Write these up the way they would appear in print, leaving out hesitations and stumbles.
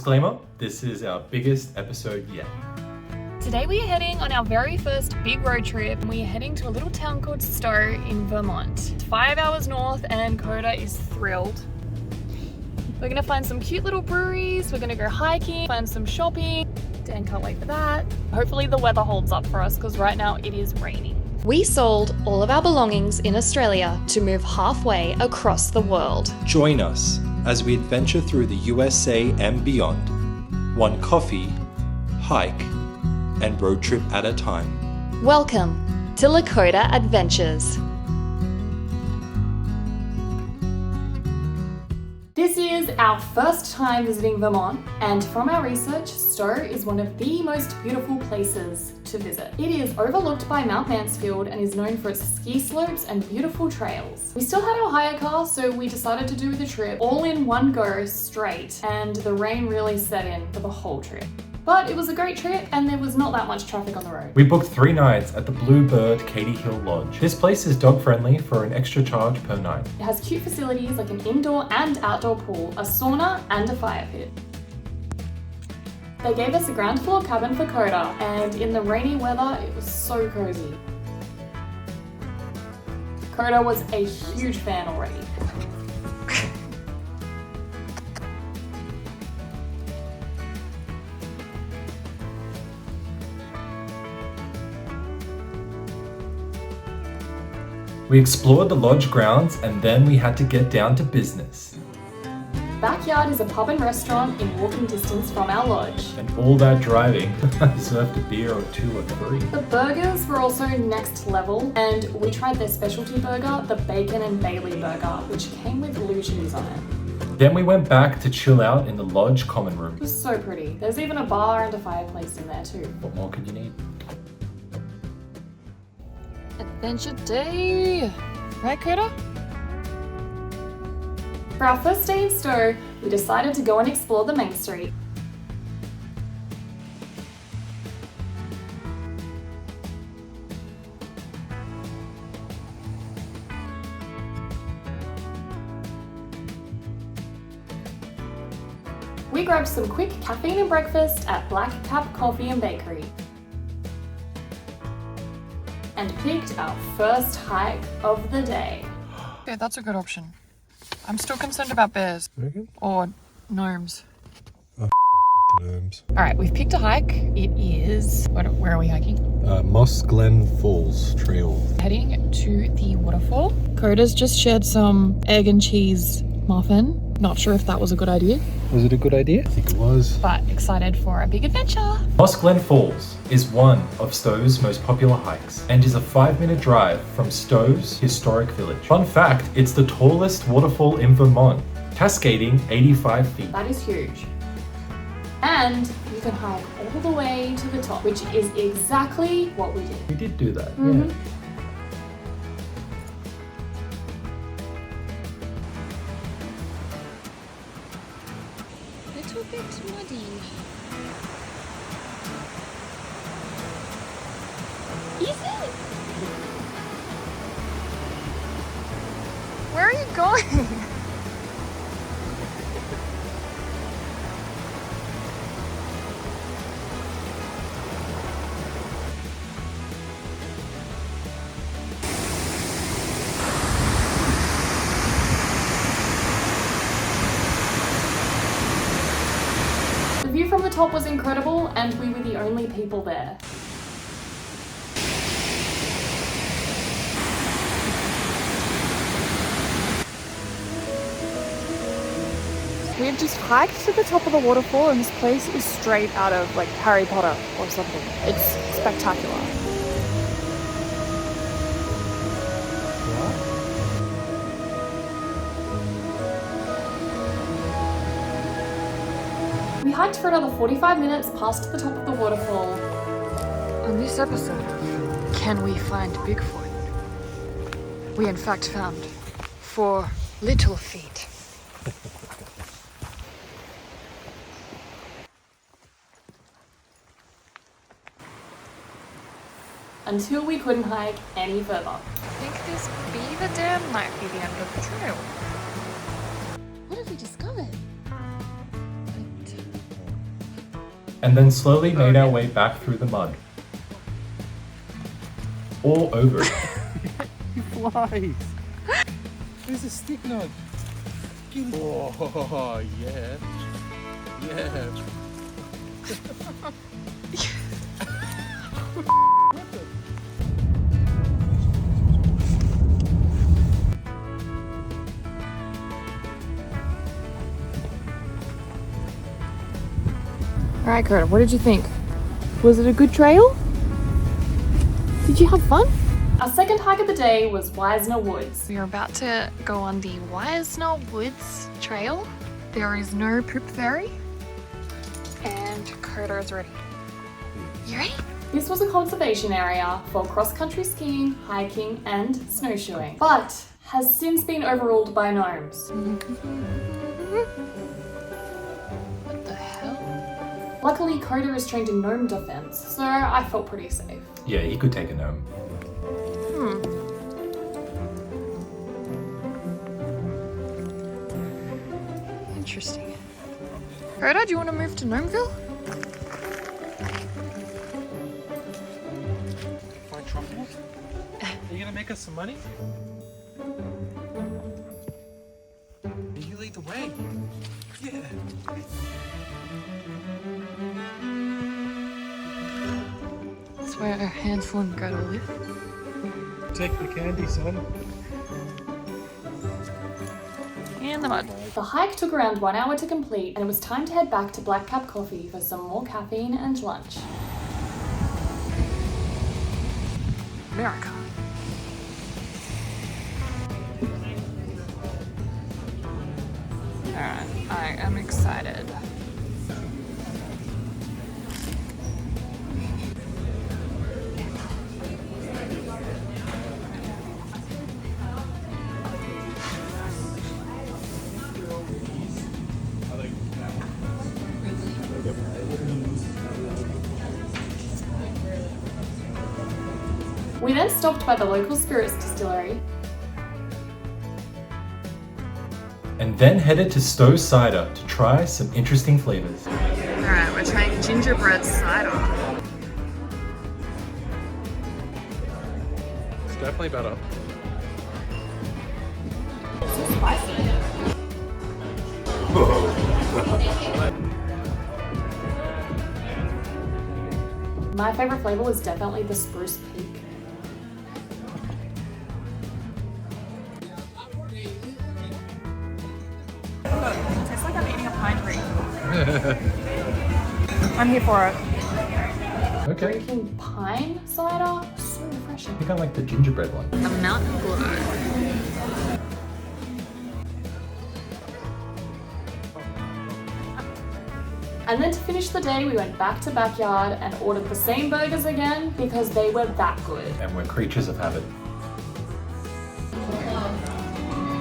Disclaimer, this is our biggest episode yet. Today we are heading on our very first big road trip. We are heading to a little town called Stowe in Vermont. It's 5 hours north and LaKoDa is thrilled. We're gonna find some cute little breweries, we're gonna go hiking, find some shopping. Dan can't wait for that. Hopefully the weather holds up for us because right now it is raining. We sold all of our belongings in Australia to move halfway across the world. Join us as we adventure through the USA and beyond, one coffee, hike, and road trip at a time. Welcome to LaKoDa Adventures. This is our first time visiting Vermont, and from our research, Stowe is one of the most beautiful places to visit. It is overlooked by Mount Mansfield and is known for its ski slopes and beautiful trails. We still had our hire car, so we decided to do the trip all in one go straight, and the rain really set in for the whole trip. But it was a great trip and there was not that much traffic on the road. We booked 3 nights at the Bluebird Cady Hill Lodge. This place is dog friendly for an extra charge per night. It has cute facilities like an indoor and outdoor pool, a sauna and a fire pit. They gave us a ground floor cabin for LaKoDa, and in the rainy weather it was so cozy. LaKoDa was a huge fan already. We explored the lodge grounds and then we had to get down to business. Backyard is a pub and restaurant in walking distance from our lodge. And all that driving, I served a beer or 2 or 3. The burgers were also next level, and we tried their specialty burger, the Bacon and Bailey burger, which came with blue cheese on it. Then we went back to chill out in the lodge common room. It was so pretty. There's even a bar and a fireplace in there too. What more could you need? Adventure day! Right, LaKoDa? For our first day in Stowe, we decided to go and explore the main street. We grabbed some quick caffeine and breakfast at Black Cap Coffee and Bakery, and picked our first hike of the day. Yeah, that's a good option. I'm still concerned about bears. Or gnomes. Gnomes. Alright, we've picked a hike. It is... Where are we hiking? Moss Glen Falls Trail. Heading to the waterfall. LaKoDa's just shared some egg and cheese muffin. Not sure if that was a good idea. Was it a good idea? I think it was. But excited for a big adventure. Moss Glen Falls is one of Stowe's most popular hikes and is a 5-minute drive from Stowe's historic village. Fun fact, it's the tallest waterfall in Vermont, cascading 85 feet. That is huge. And you can hike all the way to the top, which is exactly what we did. We did do that, Mhm. yeah. Little bit muddy. Is it? Where are you going? The view from the top was incredible, and we were the only people there. We've just hiked to the top of the waterfall and this place is straight out of like Harry Potter or something. It's spectacular. We hiked for another 45 minutes past the top of the waterfall. On this episode of Can We Find Bigfoot? We in fact found 4 little feet. Until we couldn't hike any further. I think this beaver dam might be the end of the trail. What have we discovered? and then slowly made our way back through the mud. All over it. He flies. There's a stick nod. Oh, yeah. Yeah. Alright, Curtis, what did you think? Was it a good trail? Did you have fun? Our second hike of the day was Wiessner Woods. We are about to go on the Wiessner Woods trail. There is no poop ferry. And Coda is ready. You ready? This was a conservation area for cross-country skiing, hiking, and snowshoeing, but has since been overruled by gnomes. What the hell? Luckily, Coda is trained in gnome defense, so I felt pretty safe. Yeah, he could take a gnome. Interesting. Coda, do you want to move to Gnomeville? Find truffles? Are you gonna make us some money? You lead the way. Yeah. That's where Hansel and Gretel live. Take the candy, son. And the mud. The hike took around 1 hour to complete, and it was time to head back to Black Cap Coffee for some more caffeine and lunch. America. Alright, I am excited. We then stopped by the local spirits distillery And then headed to Stowe Cider to try some interesting flavors. Alright, we're trying gingerbread cider. It's definitely better. My favorite flavor was definitely the spruce peak. Tastes like I'm eating a pine tree. I'm here for it. Okay. Drinking pine cider, so refreshing. I think I like the gingerbread one. A mountain glow. And then to finish the day, we went back to Backyard and ordered the same burgers again because they were that good. And we're creatures of habit.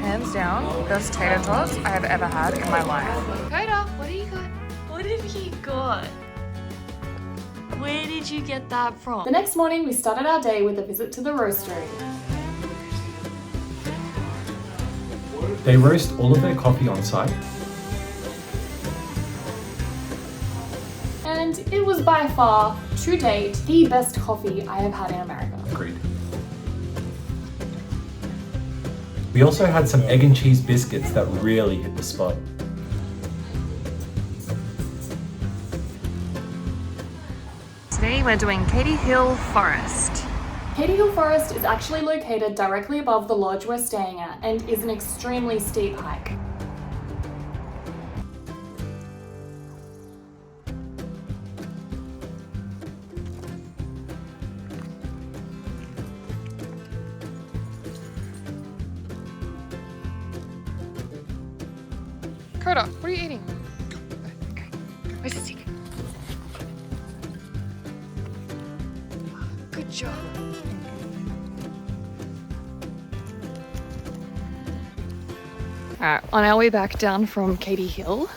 Hands down, best tater tots I have ever had in my life. Coda, what do you got? What have you got? Where did you get that from? The next morning, we started our day with a visit to the Roastery. They roast all of their coffee on site. And it was by far, to date, the best coffee I have had in America. Agreed. We also had some egg and cheese biscuits that really hit the spot. Today we're doing Cady Hill Forest. Cady Hill Forest is actually located directly above the lodge we're staying at and is an extremely steep hike. Coda, what are you eating? Okay. Where's the stick? Good job. Alright, on our way back down from Cady Hill,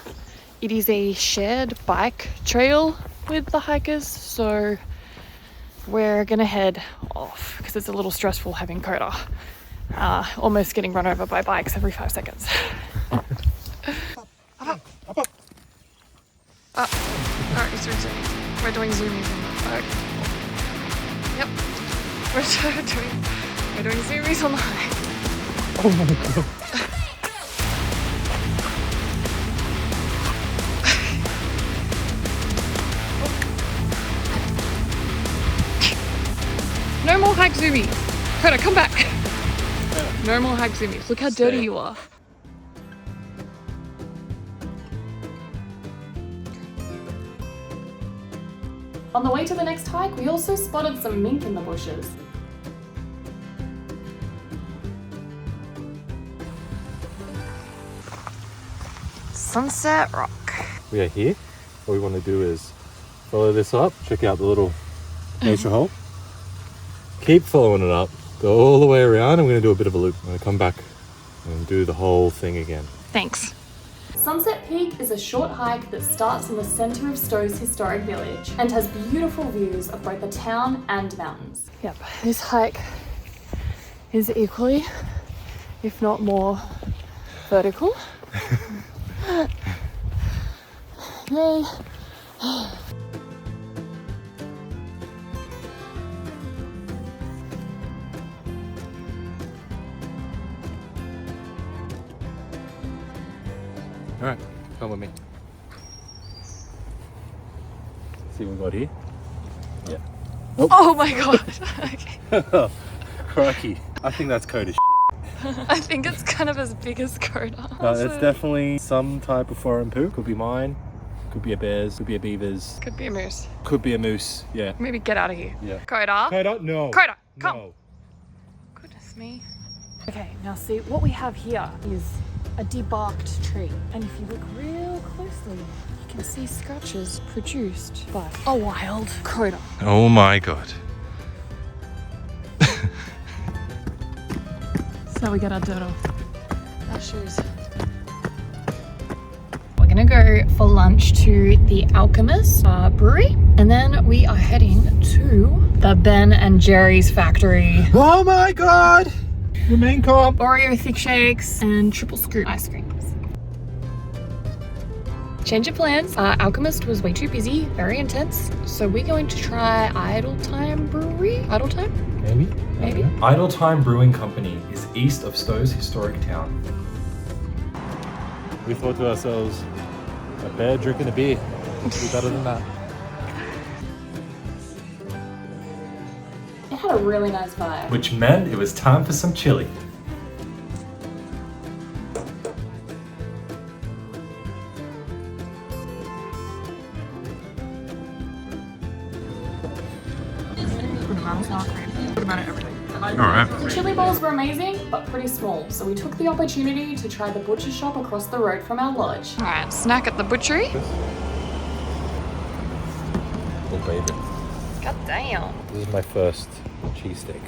it is a shared bike trail with the hikers, so we're gonna head off because it's a little stressful having Coda almost getting run over by bikes every 5 seconds. Alright, it's zooming. We're doing zoomies on the hike. Yep. We're doing zoomies on the hike. Oh my god. No more hike zoomies. LaKoDa, come back. No more hike zoomies. Look how dirty you are. On the way to the next hike, we also spotted some mink in the bushes. Sunset Rock. We are here. What we want to do is follow this up, check out the little nature hole. Keep following it up, go all the way around, and we're going to do a bit of a loop. I'm going to come back and do the whole thing again. Thanks. Sunset Peak is a short hike that starts in the centre of Stowe's historic village and has beautiful views of both the town and mountains. Yep, this hike is equally, if not more, vertical. Yay. Alright, come with me. See what we got here? Yeah. Oh my god. Okay. Crikey. I think that's LaKoDa I think it's kind of as big as LaKoDa. It's definitely some type of foreign poo. Could be mine, could be a bear's, could be a beaver's, Could be a moose. could be a moose. Yeah. Maybe get out of here. Yeah. LaKoDa. LaKoDa, no. LaKoDa, come. No. Goodness me. Okay, now see, what we have here is a debarked tree. And if you look real closely, you can see scratches produced by a wild LaKoDa. Oh my god. So we got our dirt off. Our shoes. We're gonna go for lunch to the Alchemist Brewery, and then we are heading to the Ben and Jerry's factory. Oh my god! The main comp. Oreo thick shakes and triple scoop ice creams. Change of plans. Alchemist was way too busy, very intense, so we're going to try Idletyme Brewery. Idletyme? Maybe? Maybe. Idletyme Brewing Company is east of Stowe's historic town. We thought to ourselves, a bear drinking a beer. What's be better than that? It had a really nice vibe. Which meant it was time for some chili. The chili bowls were amazing, but pretty small, so we took the opportunity to try the butcher shop across the road from our lodge. Alright, snack at the butchery. Oh baby. God damn. This is my first cheesesteak.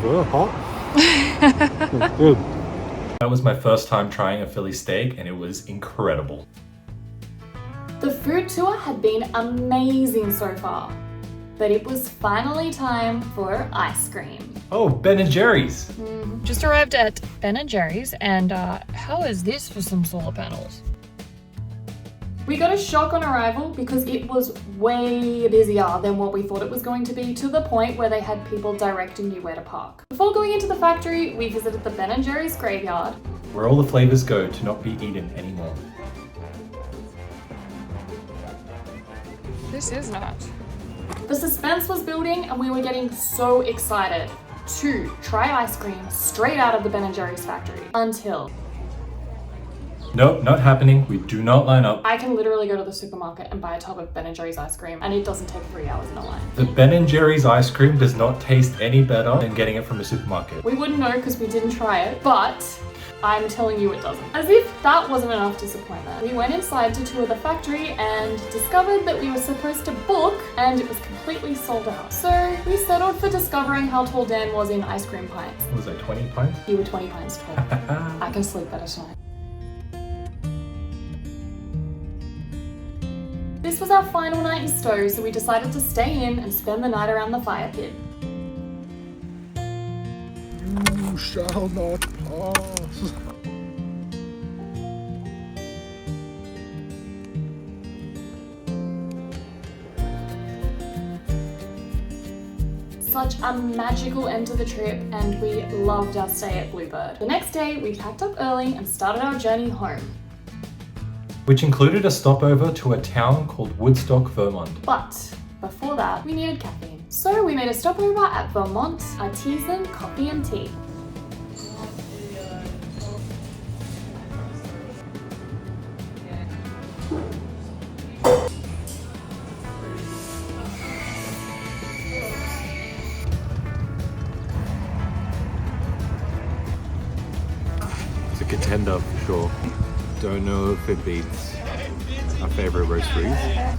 Oh, hot. Good. That was my first time trying a Philly steak and it was incredible. The food tour had been amazing so far, but it was finally time for ice cream. Oh, Ben & Jerry's! Just arrived at Ben & Jerry's, and how is this for some solar panels? We got a shock on arrival because it was way busier than what we thought it was going to be, to the point where they had people directing you where to park. Before going into the factory, we visited the Ben & Jerry's graveyard, Where all the flavors go to not be eaten anymore. This is not. The suspense was building and we were getting so excited to try ice cream straight out of the Ben & Jerry's factory until Nope, not happening. We do not line up. I can literally go to the supermarket and buy a tub of Ben & Jerry's ice cream and it doesn't take 3 hours in a line. The Ben & Jerry's ice cream does not taste any better than getting it from a supermarket. We wouldn't know because we didn't try it, but I'm telling you it doesn't. As if that wasn't enough disappointment. We went inside to tour the factory and discovered that we were supposed to book and it was completely sold out. So we settled for discovering how tall Dan was in ice cream pints. What was that, 20 pints? You were 20 pints tall. I can sleep better tonight. This was our final night in Stowe, so we decided to stay in and spend the night around the fire pit. You shall not pass. such a magical end to the trip and we loved our stay at Bluebird. The next day, we packed up early and started our journey home. Which included a stopover to a town called Woodstock, Vermont. But before that, we needed caffeine. So we made a stopover at Vermont Artisan Coffee and Tea. It's a contender for sure. Don't know if it beats our favorite roasteries.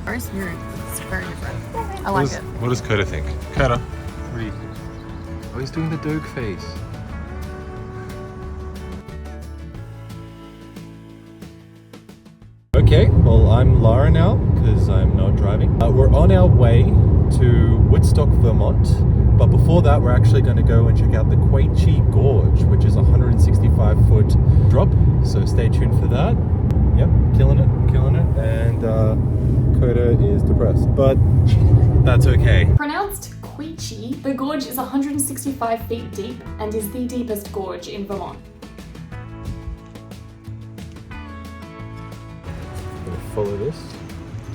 Very smooth. It's very different. I like it. What does LaKoDa think? LaKoDa, what do you think? Oh, he's doing the dog face. Okay, well I'm Lara now because I'm not driving. We're on our way to Woodstock, Vermont. But before that, we're actually going to go and check out the Quechee Gorge, which is a 165-foot drop. So stay tuned for that. Yep, killing it. And LaKoDa is depressed, but that's okay. Pronounced Quechee, the gorge is 165 feet deep and is the deepest gorge in Vermont. I'm going to follow this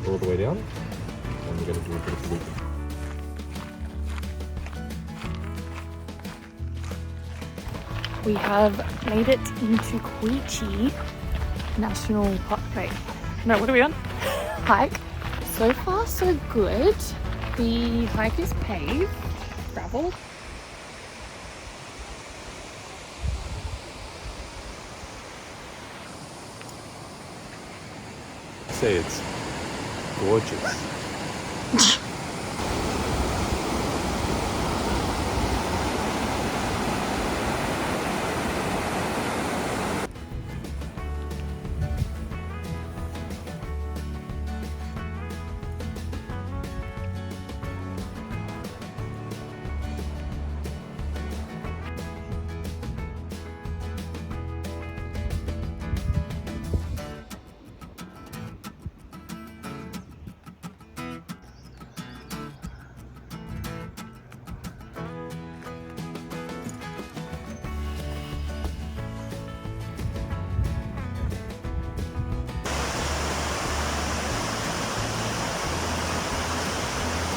all the way down, and we're going to do a bit of looping. We have made it into Quechee National Park. Wait, no, what are we on? Hike. So far, so good. The hike is paved, gravel. I'd say it's gorgeous.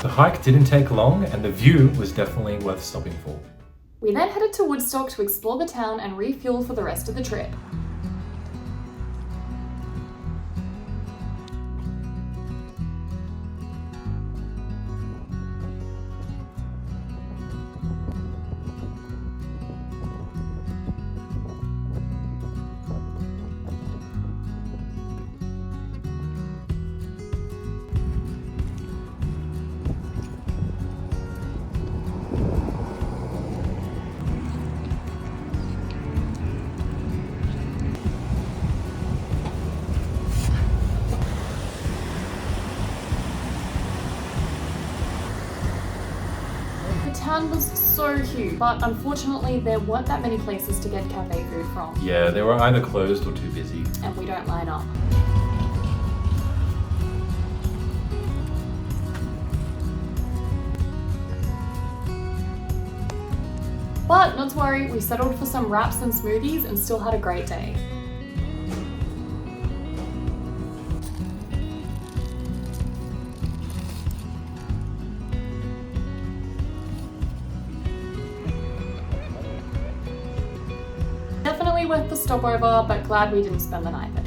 The hike didn't take long and the view was definitely worth stopping for. We then headed to Woodstock to explore the town and refuel for the rest of the trip. The town was so huge, but unfortunately there weren't that many places to get cafe food from, Yeah, they were either closed or too busy. and we don't line up. But not to worry, we settled for some wraps and smoothies and still had a great day. Definitely worth the stopover, but glad we didn't spend the night there.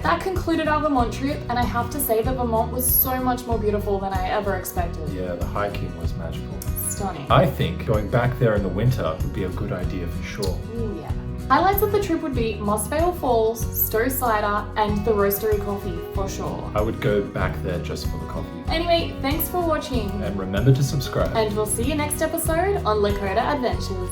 That concluded our Vermont trip, and I have to say that Vermont was so much more beautiful than I ever expected. Yeah, the hiking was magical. Stunning. I think going back there in the winter would be a good idea for sure. Ooh, yeah. Highlights of the trip would be Moss Glen Falls, Stowe Cider, and the Roastery coffee for sure. I would go back there just for the coffee. Anyway, thanks for watching, And remember to subscribe. and we'll see you next episode on LaKoDa Adventures.